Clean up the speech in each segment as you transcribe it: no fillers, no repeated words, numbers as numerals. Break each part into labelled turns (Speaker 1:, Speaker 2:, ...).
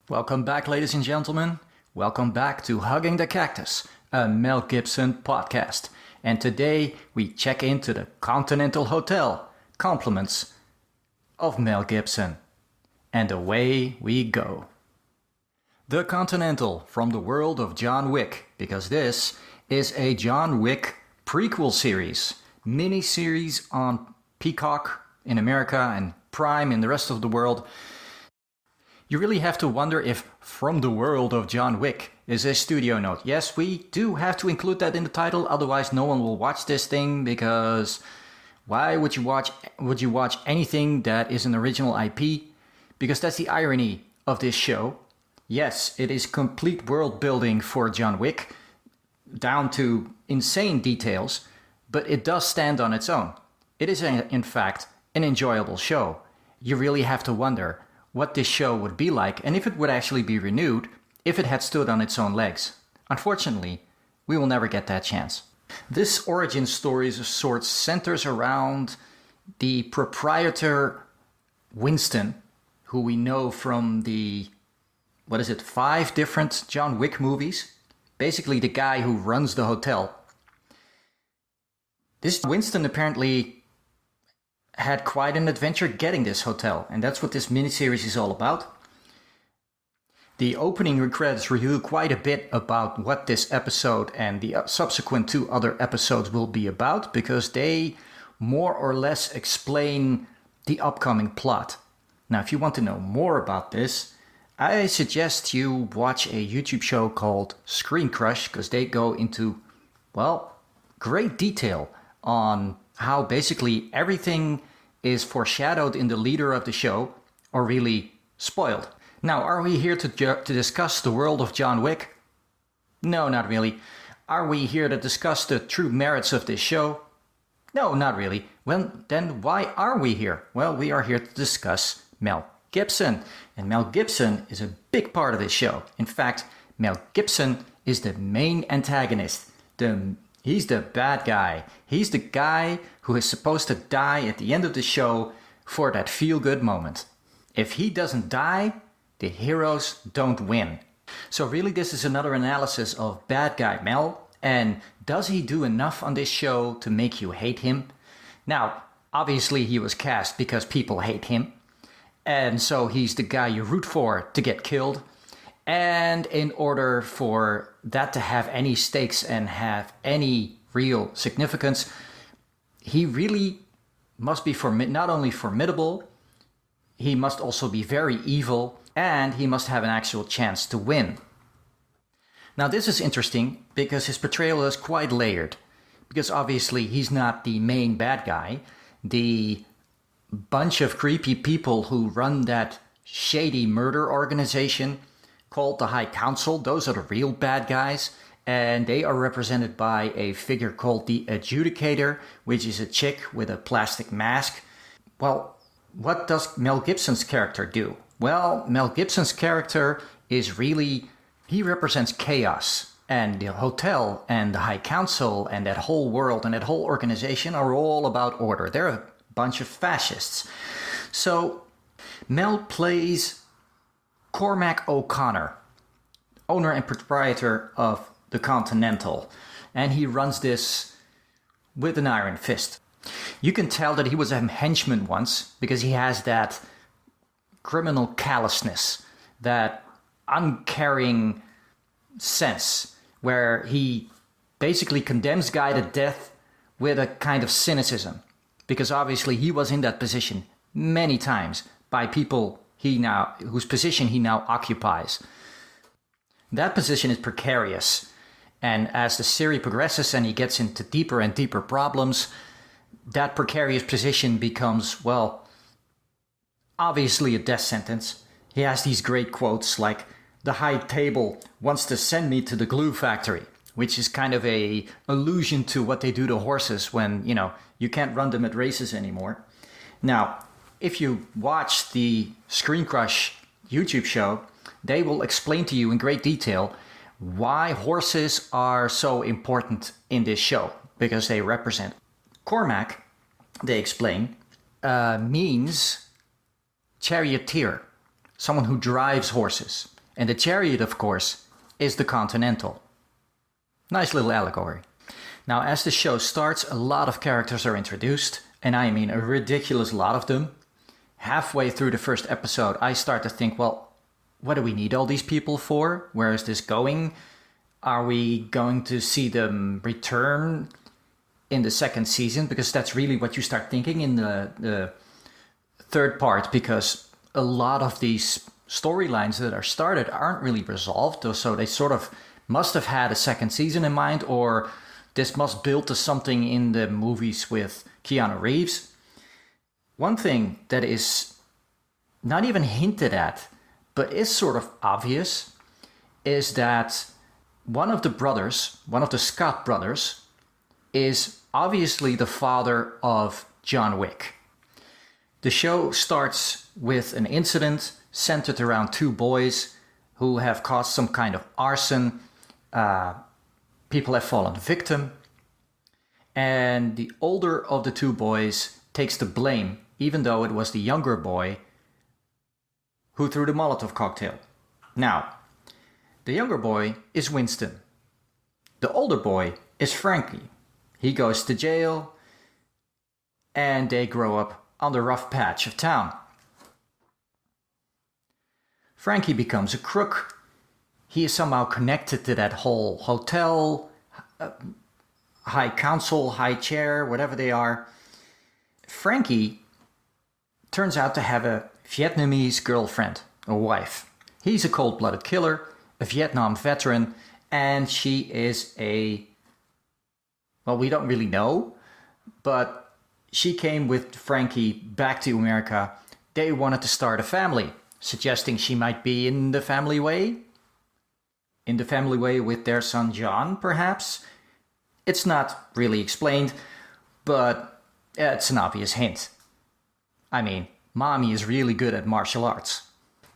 Speaker 1: Welcome back, ladies and gentlemen. Welcome back to Hugging the Cactus, a Mel Gibson podcast. And today we check into the Continental Hotel, compliments of Mel Gibson. And away we go. The Continental from the World of John Wick, because this is a John Wick prequel series, miniseries on Peacock in America and Prime in the rest of the world. You really have to wonder if From the World of John Wick is a studio note. Yes, we do have to include that in the title, otherwise no one will watch this thing, because why would you watch anything that is an original IP? Because that's the irony of this show. Yes, it is complete world building for John Wick, down to insane details, but it does stand on its own. It is in fact an enjoyable show. You really have to wonder what this show would be like and if it would actually be renewed if it had stood on its own legs. Unfortunately, we will never get that chance. This origin story of sorts centers around the proprietor Winston, who we know from the, 5 different John Wick movies? Basically the guy who runs the hotel. This Winston apparently had quite an adventure getting this hotel, and that's what this miniseries is all about. The opening credits reveal quite a bit about what this episode and the subsequent 2 other episodes will be about, because they more or less explain the upcoming plot. Now, if you want to know more about this, I suggest you watch a YouTube show called Screen Crush, because they go into, great detail on how basically everything is foreshadowed in the leader of the show, or really spoiled. Now, are we here to discuss the world of John Wick? No, not really. Are we here to discuss the true merits of this show? No, not really. Well, then why are we here? Well, we are here to discuss Mel Gibson. And Mel Gibson is a big part of this show. In fact, Mel Gibson is the main antagonist. He's the bad guy. He's the guy who is supposed to die at the end of the show for that feel-good moment. If he doesn't die, the heroes don't win. So really this is another analysis of bad guy Mel, and does he do enough on this show to make you hate him? Now, obviously he was cast because people hate him, and so he's the guy you root for to get killed. And in order for that to have any stakes and have any real significance, he really must be not only formidable, he must also be very evil, and he must have an actual chance to win. Now this is interesting because his portrayal is quite layered, because obviously he's not the main bad guy. The bunch of creepy people who run that shady murder organization called the High Council, those are the real bad guys, and they are represented by a figure called the Adjudicator, which is a chick with a plastic mask. Well, what does Mel Gibson's character do? Well, Mel Gibson's character is really, he represents chaos, and the hotel and the High Council and that whole world and that whole organization are all about order. They're a bunch of fascists. So Mel plays Cormac O'Connor, owner and proprietor of the Continental, and he runs this with an iron fist. You can tell that he was a henchman once, because he has that criminal callousness, that uncaring sense, where he basically condemns guy to death with a kind of cynicism, because obviously he was in that position many times by people whose position he now occupies. That position is precarious, and as the series progresses and he gets into deeper and deeper problems, that precarious position becomes, obviously a death sentence. He has these great quotes like, "The high table wants to send me to the glue factory," which is kind of a allusion to what they do to horses when, you can't run them at races anymore. Now, if you watch the Screen Crush YouTube show, they will explain to you in great detail why horses are so important in this show, because they represent. Cormac, they explain, means charioteer, someone who drives horses. And the chariot, of course, is the Continental. Nice little allegory. Now, as the show starts, a lot of characters are introduced, and I mean a ridiculous lot of them. Halfway through the first episode, I start to think, well, what do we need all these people for? Where is this going? Are we going to see them return in the second season? Because that's really what you start thinking in the third part, because a lot of these storylines that are started aren't really resolved, so they sort of must have had a second season in mind, or this must build to something in the movies with Keanu Reeves. One thing that is not even hinted at, but is sort of obvious, is that one of the brothers, one of the Scott brothers, is obviously the father of John Wick. The show starts with an incident centered around two boys who have caused some kind of arson. People have fallen victim. And the older of the two boys takes the blame, even though it was the younger boy who threw the Molotov cocktail. Now, the younger boy is Winston. The older boy is Frankie. He goes to jail, and they grow up on the rough patch of town. Frankie becomes a crook. He is somehow connected to that whole hotel, high council, high chair, whatever they are. Frankie turns out to have a Vietnamese girlfriend, a wife. He's a cold-blooded killer, a Vietnam veteran, and she is well, we don't really know, but she came with Frankie back to America. They wanted to start a family, suggesting she might be in the family way. In the family way with their son John, perhaps. It's not really explained, but it's an obvious hint. I mean, mommy is really good at martial arts.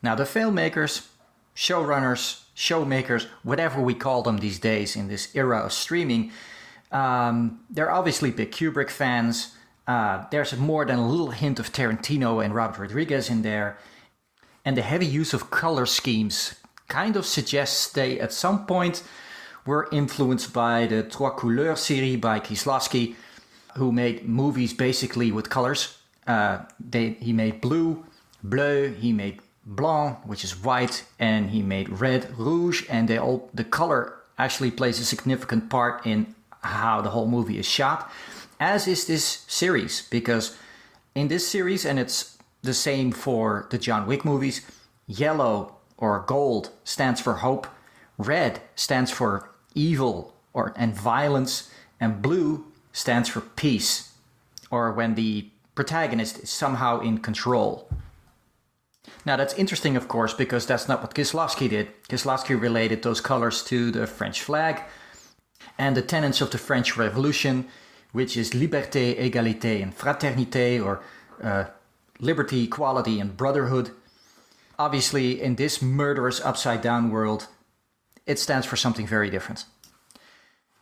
Speaker 1: Now, the filmmakers, showrunners, showmakers, whatever we call them these days in this era of streaming, they're obviously big Kubrick fans. There's more than a little hint of Tarantino and Robert Rodriguez in there. And the heavy use of color schemes kind of suggests they, at some point, were influenced by the Trois Couleurs series by Kieslowski, who made movies basically with colors. He made blue, he made blanc, which is white, and he made red, rouge, and the color actually plays a significant part in how the whole movie is shot, as is this series, because in this series, and it's the same for the John Wick movies, yellow or gold stands for hope, red stands for evil and violence, and blue stands for peace, or when the protagonist is somehow in control. Now that's interesting, of course, because that's not what Kieslowski did. Kieslowski related those colors to the French flag and the tenets of the French Revolution, which is liberté, égalité, and fraternité, or liberty, equality, and brotherhood. Obviously, in this murderous upside-down world, it stands for something very different.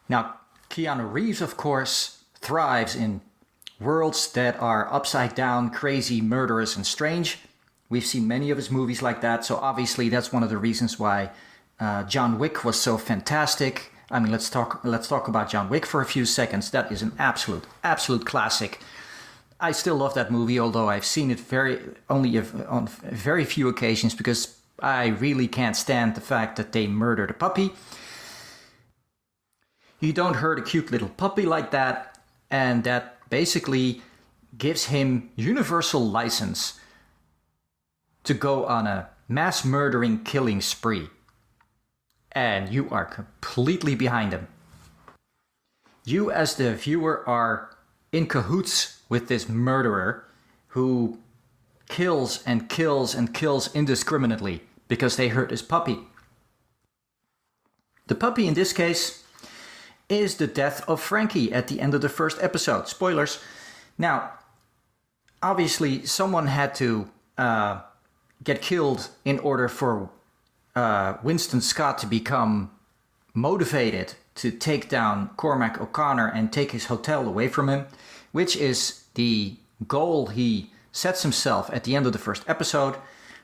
Speaker 1: Now, Keanu Reeves, of course, thrives in worlds that are upside down, crazy, murderous, and strange. We've seen many of his movies like that, so obviously that's one of the reasons why John Wick was so fantastic. I mean, let's talk about John Wick for a few seconds. That is an absolute classic. I still love that movie, although I've seen it only on very few occasions, because I really can't stand the fact that they murdered a puppy. You don't hurt a cute little puppy like that, and that basically gives him universal license to go on a mass murdering killing spree. And you are completely behind him. You as the viewer are in cahoots with this murderer who kills and kills and kills indiscriminately because they hurt his puppy. The puppy in this case is the death of Frankie at the end of the first episode. Spoilers. Now, obviously someone had to get killed in order for Winston Scott to become motivated to take down Cormac O'Connor and take his hotel away from him, which is the goal he sets himself at the end of the first episode.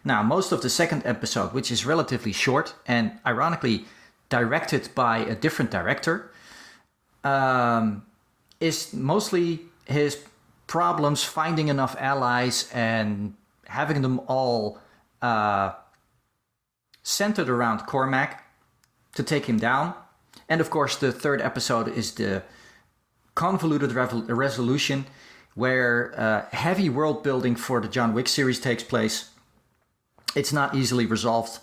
Speaker 1: Now, most of the second episode, which is relatively short and ironically directed by a different director, is mostly his problems finding enough allies and having them all centered around Cormac to take him down. And of course, the third episode is the convoluted resolution where heavy world building for the John Wick series takes place. It's not easily resolved.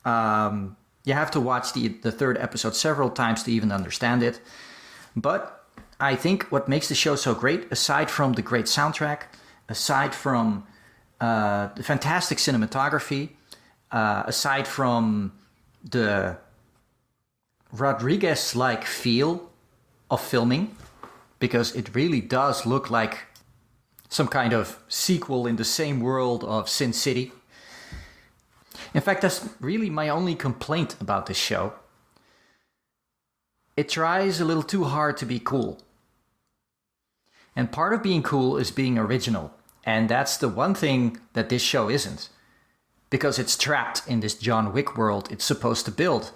Speaker 1: You have to watch the third episode several times to even understand it. But I think what makes the show so great, aside from the great soundtrack, aside from the fantastic cinematography, aside from the Rodriguez-like feel of filming, because it really does look like some kind of sequel in the same world of Sin City. In fact, that's really my only complaint about this show. It tries a little too hard to be cool. And part of being cool is being original. And that's the one thing that this show isn't. Because it's trapped in this John Wick world it's supposed to build.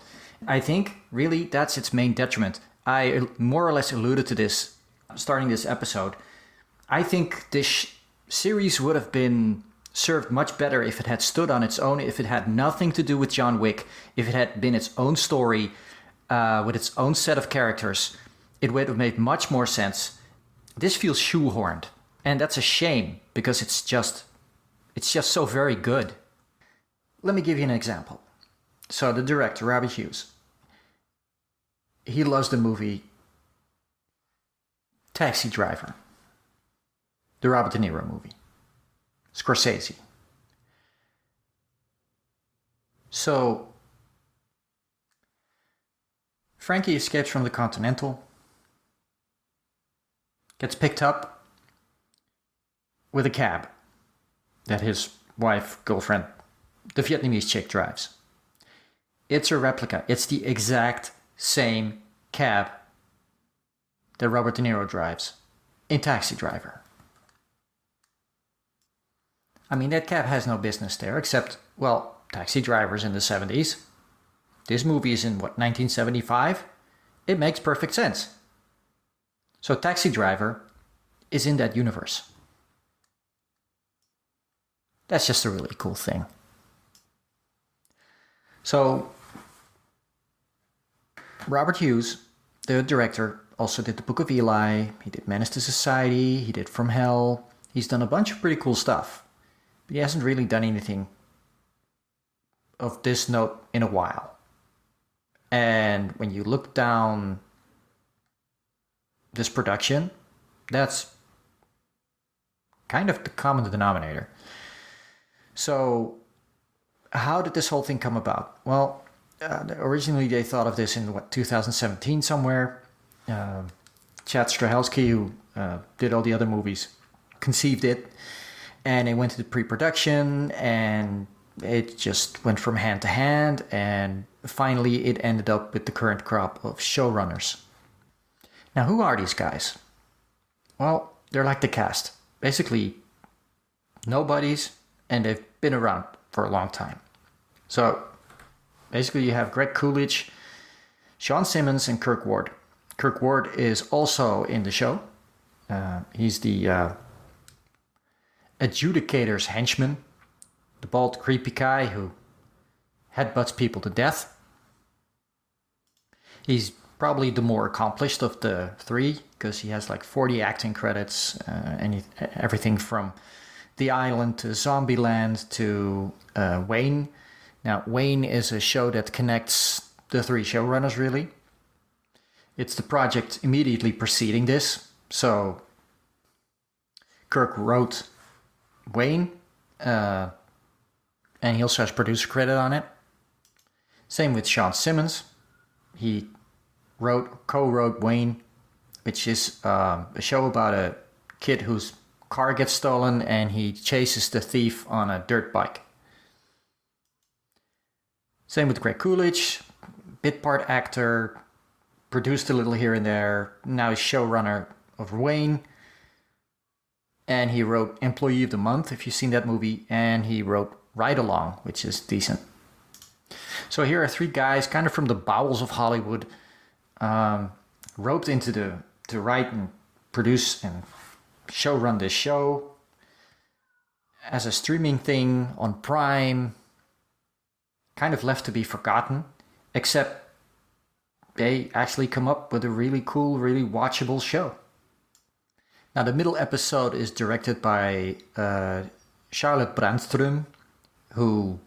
Speaker 1: I think, really, that's its main detriment. I more or less alluded to this starting this episode. I think this series would have been served much better if it had stood on its own, if it had nothing to do with John Wick, if it had been its own story with its own set of characters. It would have made much more sense. This feels shoehorned, and that's a shame because it's just so very good. Let me give you an example. So the director, Robert Hughes, he loves the movie Taxi Driver, the Robert De Niro movie. Scorsese. So Frankie escapes from the Continental, gets picked up with a cab that his wife, girlfriend, the Vietnamese chick drives. It's a replica. It's the exact same cab that Robert De Niro drives in Taxi Driver. I mean, that cab has no business there, except, well, Taxi Driver's in the 70s. This movie is in, 1975? It makes perfect sense. So Taxi Driver is in that universe. That's just a really cool thing. So, Robert Hughes, the director, also did The Book of Eli, he did Menace to Society, he did From Hell. He's done a bunch of pretty cool stuff. But he hasn't really done anything of this note in a while. And when you look down this production, that's kind of the common denominator. So, how did this whole thing come about? Well, originally they thought of this in 2017 somewhere. Chad Stahelski, who did all the other movies, conceived it, and it went to the pre-production, and it just went from hand to hand, and finally it ended up with the current crop of showrunners. Now, who are these guys? Well, they're like the cast. Basically, nobodies, and they've been around for a long time. So, basically you have Greg Coolidge, Sean Simmons, and Kirk Ward. Kirk Ward is also in the show. He's the adjudicator's henchman, the bald, creepy guy who headbutts people to death. He's probably the more accomplished of the three because he has like 40 acting credits, everything from The Island to Zombieland to Wayne. Now, Wayne is a show that connects the three showrunners, really. It's the project immediately preceding this. So, Kirk wrote Wayne, and he also has producer credit on it. Same with Sean Simmons. He co-wrote Wayne, which is a show about a kid whose car gets stolen and he chases the thief on a dirt bike. Same with Greg Coolidge, bit part actor, produced a little here and there. Now he's showrunner of Wayne. And he wrote Employee of the Month, if you've seen that movie. And he wrote ride-along, which is decent. So here are three guys kind of from the bowels of Hollywood, roped into to write and produce and run this show as a streaming thing on Prime, kind of left to be forgotten, except they actually come up with a really cool, really watchable show. Now, the middle episode is directed by Charlotte Brandström, who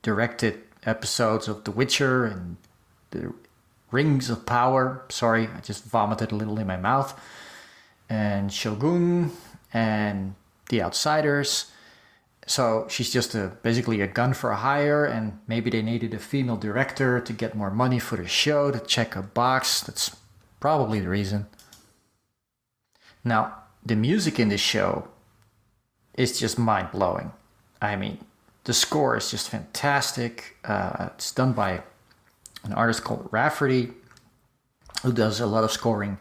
Speaker 1: directed episodes of The Witcher and The Rings of Power. Sorry, I just vomited a little in my mouth. And Shogun and The Outsiders. So she's just basically a gun for hire, and maybe they needed a female director to get more money for the show, to check a box. That's probably the reason. Now, the music in this show is just mind-blowing. I mean, the score is just fantastic. It's done by an artist called Rafferty, who does a lot of scoring,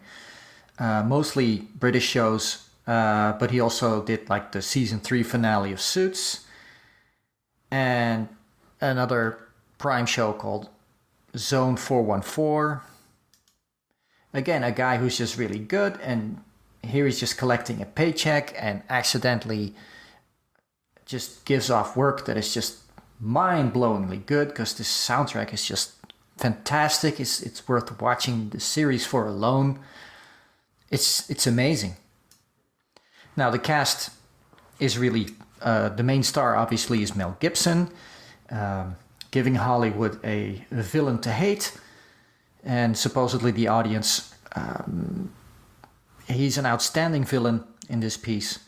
Speaker 1: mostly British shows, but he also did like the season 3 finale of Suits and another Prime show called Zone 414. Again, a guy who's just really good, and here he's just collecting a paycheck and accidentally just gives off work that is just mind-blowingly good, because the soundtrack is just fantastic. It's worth watching the series for alone. It's amazing. Now, the cast is really... the main star, obviously, is Mel Gibson, giving Hollywood a villain to hate. And supposedly the audience... he's an outstanding villain in this piece.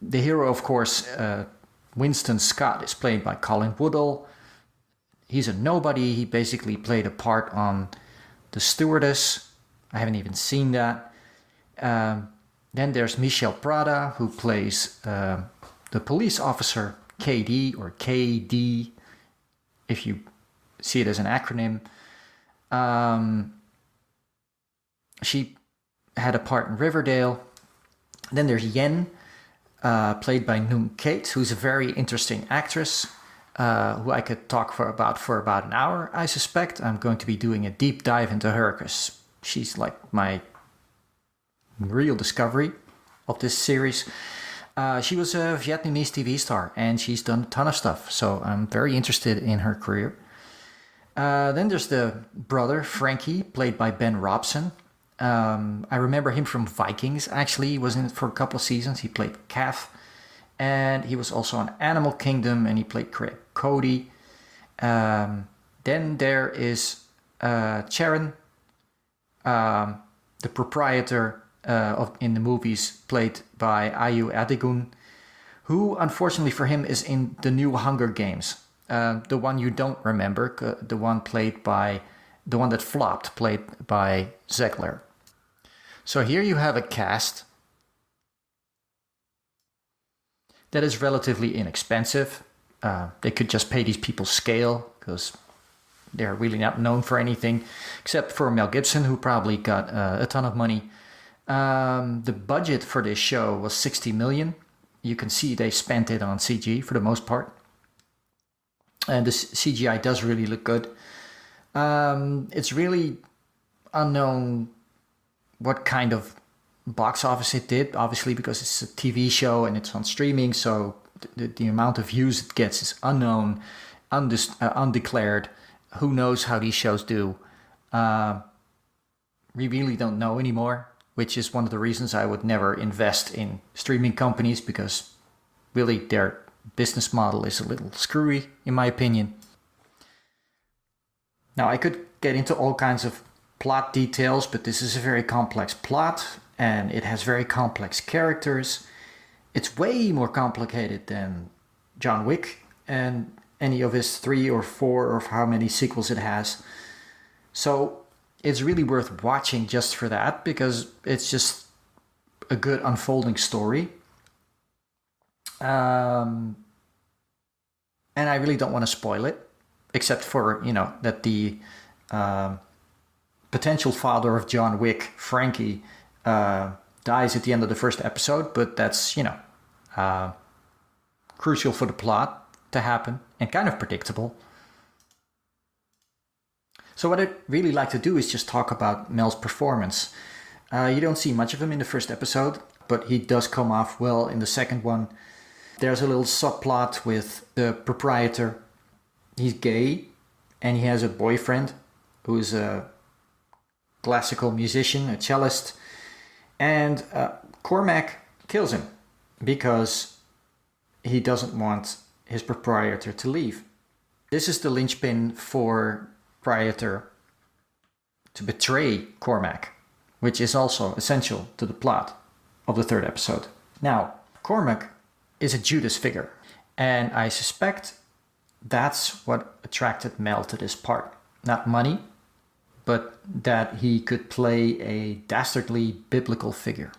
Speaker 1: The hero, of course, Winston Scott, is played by Colin Woodall. He's a nobody. He basically played a part on The Stewardess. I haven't even seen that. Then there's Michelle Prada, who plays the police officer, KD, or KD, if you see it as an acronym. She had a part in Riverdale. Then there's Yen, played by Noon Kate, who's a very interesting actress, who I could talk for about an hour, I suspect. I'm going to be doing a deep dive into her, because she's like my real discovery of this series. She was a Vietnamese TV star, and she's done a ton of stuff, so I'm very interested in her career. Then there's the brother, Frankie, played by Ben Robson. I remember him from Vikings, actually. He was in it for a couple of seasons. He played Kath, and he was also on Animal Kingdom, and he played Cody. Then there is Sharon, the proprietor in the movies, played by Ayu Adigun, who, unfortunately for him, is in the new Hunger Games. The one you don't remember, the one that flopped, played by Zegler. So here you have a cast that is relatively inexpensive. They could just pay these people scale, because they're really not known for anything, except for Mel Gibson, who probably got a ton of money. The budget for this show was $60 million. You can see they spent it on CG for the most part. And the CGI does really look good. It's really unknown what kind of box office it did, obviously, because it's a TV show and it's on streaming, so the amount of views it gets is unknown, undeclared. Who knows how these shows do? We really don't know anymore, which is one of the reasons I would never invest in streaming companies, because really their business model is a little screwy, in my opinion. Now, I could get into all kinds of plot details, but this is a very complex plot, and it has very complex characters. It's way more complicated than John Wick and any of his 3 or 4 or how many sequels it has. So it's really worth watching just for that, because it's just a good unfolding story. And I really don't want to spoil it, except for, that the potential father of John Wick, Frankie, dies at the end of the first episode, but that's, crucial for the plot to happen and kind of predictable. So what I'd really like to do is just talk about Mel's performance. You don't see much of him in the first episode, but he does come off well in the second one. There's a little subplot with the proprietor. He's gay and he has a boyfriend who's a classical musician, a cellist. And Cormac kills him because he doesn't want his proprietor to leave. This is the linchpin for proprietor to betray Cormac, which is also essential to the plot of the third episode. Now, Cormac is a Judas figure, and I suspect that's what attracted Mel to this part. Not money, but that he could play a dastardly biblical figure.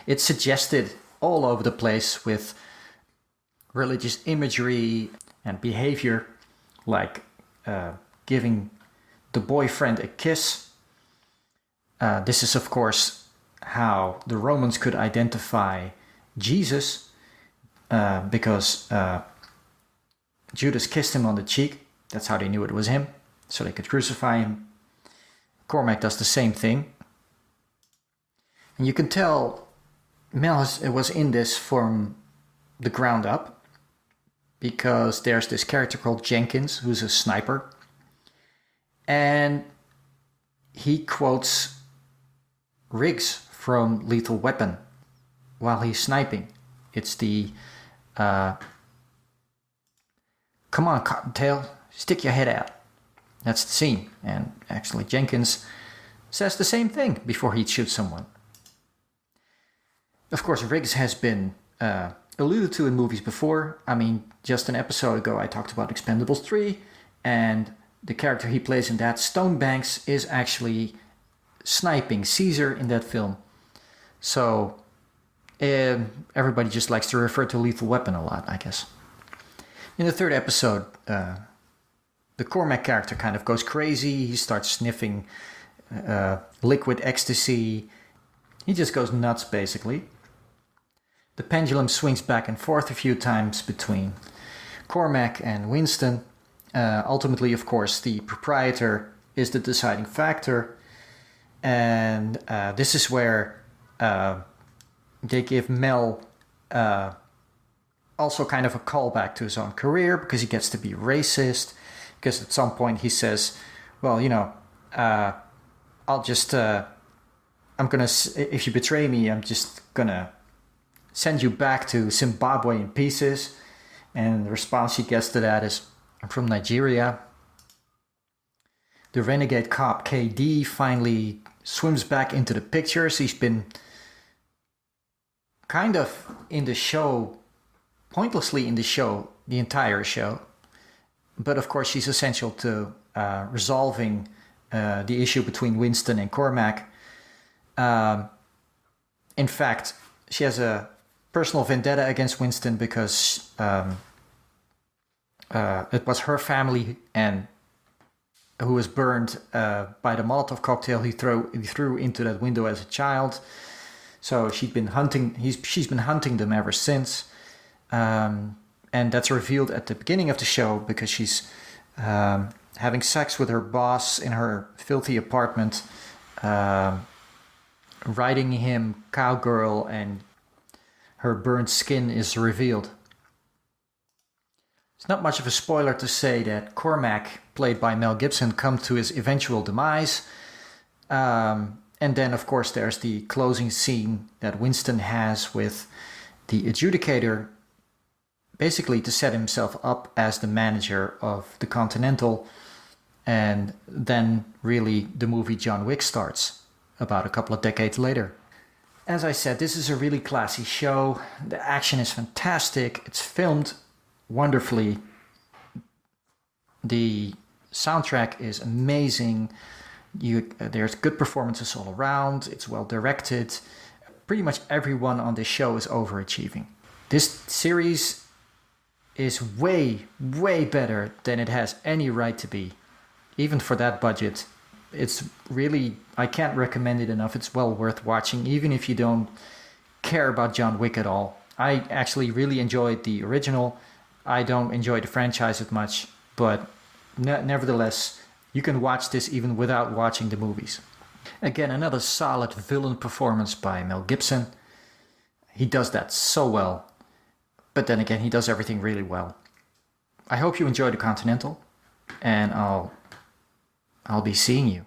Speaker 1: It's suggested all over the place with religious imagery and behavior, like giving the boyfriend a kiss. This is, of course, how the Romans could identify Jesus, because Judas kissed him on the cheek. That's how they knew it was him, so they could crucify him. Cormac does the same thing. And you can tell Mel was in this from the ground up, because there's this character called Jenkins, who's a sniper. And he quotes Riggs from Lethal Weapon while he's sniping. It's the, come on, Cottontail, stick your head out. That's the scene. And actually Jenkins says the same thing before he shoots someone. Of course, Riggs has been alluded to in movies before. I mean, just an episode ago I talked about Expendables 3, and the character he plays in that, Stonebanks, is actually sniping Caesar in that film. So everybody just likes to refer to Lethal Weapon a lot, I guess. In the third episode, the Cormac character kind of goes crazy. He starts sniffing liquid ecstasy. He just goes nuts, basically. The pendulum swings back and forth a few times between Cormac and Winston. Ultimately, of course, the proprietor is the deciding factor. And this is where they give Mel also kind of a callback to his own career, because he gets to be racist. Because at some point he says, well, you know, I'll just, I'm going to, if you betray me, I'm just going to send you back to Zimbabwe in pieces. And the response he gets to that is, I'm from Nigeria. The renegade cop KD finally swims back into the pictures. He's been kind of in the show, pointlessly in the show, the entire show. But of course, she's essential to resolving the issue between Winston and Cormac. In fact, she has a personal vendetta against Winston because it was her family and who was burned by the Molotov cocktail he threw into that window as a child. So she's been hunting them ever since. And that's revealed at the beginning of the show because she's having sex with her boss in her filthy apartment, writing him cowgirl, and her burnt skin is revealed. It's not much of a spoiler to say that Cormac, played by Mel Gibson, comes to his eventual demise. And then, of course, there's the closing scene that Winston has with the adjudicator, basically to set himself up as the manager of the Continental. And then really the movie John Wick starts about a couple of decades later. As I said, this is a really classy show. The action is fantastic. It's filmed wonderfully. The soundtrack is amazing. There's good performances all around. It's well directed. Pretty much everyone on this show is overachieving. This series is way, way better than it has any right to be. Even for that budget. It's really, I can't recommend it enough. It's well worth watching, even if you don't care about John Wick at all. I actually really enjoyed the original. I don't enjoy the franchise as much, but nevertheless, you can watch this even without watching the movies. Again, another solid villain performance by Mel Gibson. He does that so well. But then again, he does everything really well. I hope you enjoy the Continental, and I'll be seeing you.